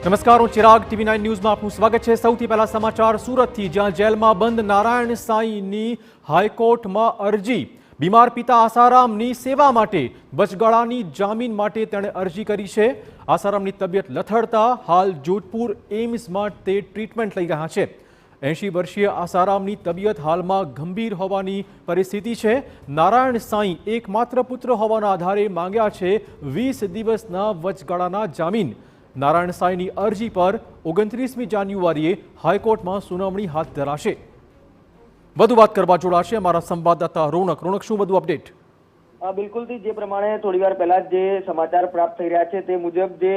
નમસ્કાર, હું ચિરાગ TV9 ન્યૂઝમાં આપનું સ્વાગત છે। સૌથી પહેલા સમાચાર સુરતથી, જ્યાં જેલમાં બંધ નારાયણ સાંઈની હાઈકોર્ટમાં અરજી। બીમાર પિતા આસારામની સેવા માટે વચગાળાની જામીન માટે તેણે અરજી કરી છે। આસારામની તબિયત લથડતા હાલ જોધપુર એમ્સમાં તે ટ્રીટમેન્ટ લઈ રહ્યા છે। 80 વર્ષીય આસારામની તબિયત હાલમાં ગંભીર હોવાની પરિસ્થિતિ છે। નારાયણ સાંઈ એકમાત્ર પુત્ર હોવાના આધારે માંગ્યા છે 20 દિવસના વચગાળાના જામીન। નારાયણ સાંઈની અરજી પર 29મી જાન્યુઆરીએ હાઈકોર્ટમાં સુનાવણી હાથ ધરાશે। વધુ વાત કરવા જોડાશે અમારા સંવાદદાતા રોનક। શું વધુ અપડેટ? બિલકુલ થી જે પ્રમાણે થોડી વાર પહેલા જે સમાચાર પ્રાપ્ત થઈ રહ્યા છે તે મુજબ જે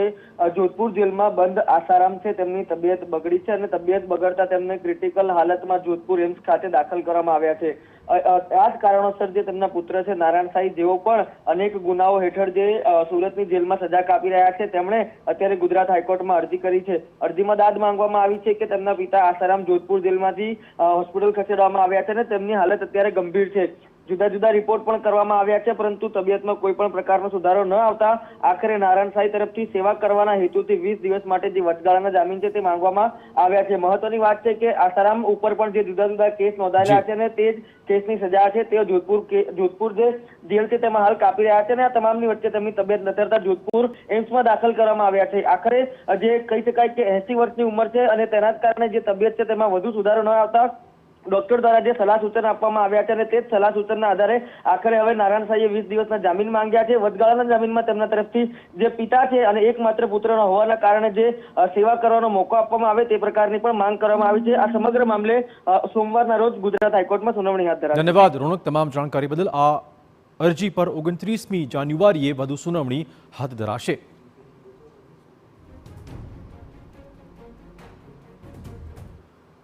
જોધપુર જેલમાં બંધ આસારામ છે તેમની તબિયત બગડી છે અને તબિયત બગડતા તેમને ક્રિટિકલ હાલતમાં જોધપુર એમ્સ ખાતે દાખલ કરવામાં આવ્યા છે। આ જ કારણોસર જે તેમના પુત્ર છે નારાયણ સાંઈ, જેઓ પણ અનેક ગુનાઓ હેઠળ જે સુરતની જેલમાં સજા કાપી રહ્યા છે, તેમણે અત્યારે ગુજરાત હાઈકોર્ટમાં અરજી કરી છે। અરજીમાં દાદ માંગવામાં આવી છે કે તેમના પિતા આસારામ જોધપુર જેલમાંથી હોસ્પિટલ ખસેડવામાં આવ્યા છે અને તેમની હાલત અત્યારે ગંભીર છે। જુદા જુદા રિપોર્ટ પણ કરવામાં આવ્યા છે, પરંતુ તબિયતમાં કોઈ પણ પ્રકારનો સુધારો ન આવતા આખરે નારાયણ સાંઈ તરફથી સેવા કરવાના હેતુથી 20 દિવસ માટે જે વચગાળાના જામીન છે તે માંગવામાં આવ્યા છે। મહત્વની વાત છે કે આસારામ ઉપર પણ જે જુદા જુદા કેસ નોંધાયેલા છે અને તે જ કેસની સજા છે તેઓ જોધપુર જે જેલ છે તેમાં હાલ કાપી રહ્યા છે અને આ તમામની વચ્ચે તેમની તબિયત લથડતા જોધપુર એમ્સમાં દાખલ કરવામાં આવ્યા છે। આખરે જે કહી શકાય કે 80 વર્ષની ઉંમર છે અને તેના જ કારણે જે તબિયત છે તેમાં વધુ સુધારો ન આવતા ડોક્ટર દ્વારા જે સલાહ સૂચન આપવામાં આવ્યા છે અને તે જ સલાહ સૂચનના આધારે આખરે હવે નારાયણ સાંઈએ 20 દિવસના જામીન માંગ્યા છે। વચગાળાના જામીનમાં તેમના તરફથી જે પિતા છે અને એકમાત્ર પુત્ર હોવાના કારણે જે સેવા કરવાનો મોકો આપવામાં આવે તે પ્રકારની પણ માંગ કરવામાં આવી છે। આ સમગ્ર મામલે સોમવારના રોજ ગુજરાત હાઈકોર્ટમાં સુનાવણી હાથ ધરાશે। ધન્યવાદ રોનક, તમામ જાણકારી બદલ। આ અરજી પર 29મી જાન્યુઆરીએ વધુ સુનાવણી હાથ ધરાશે।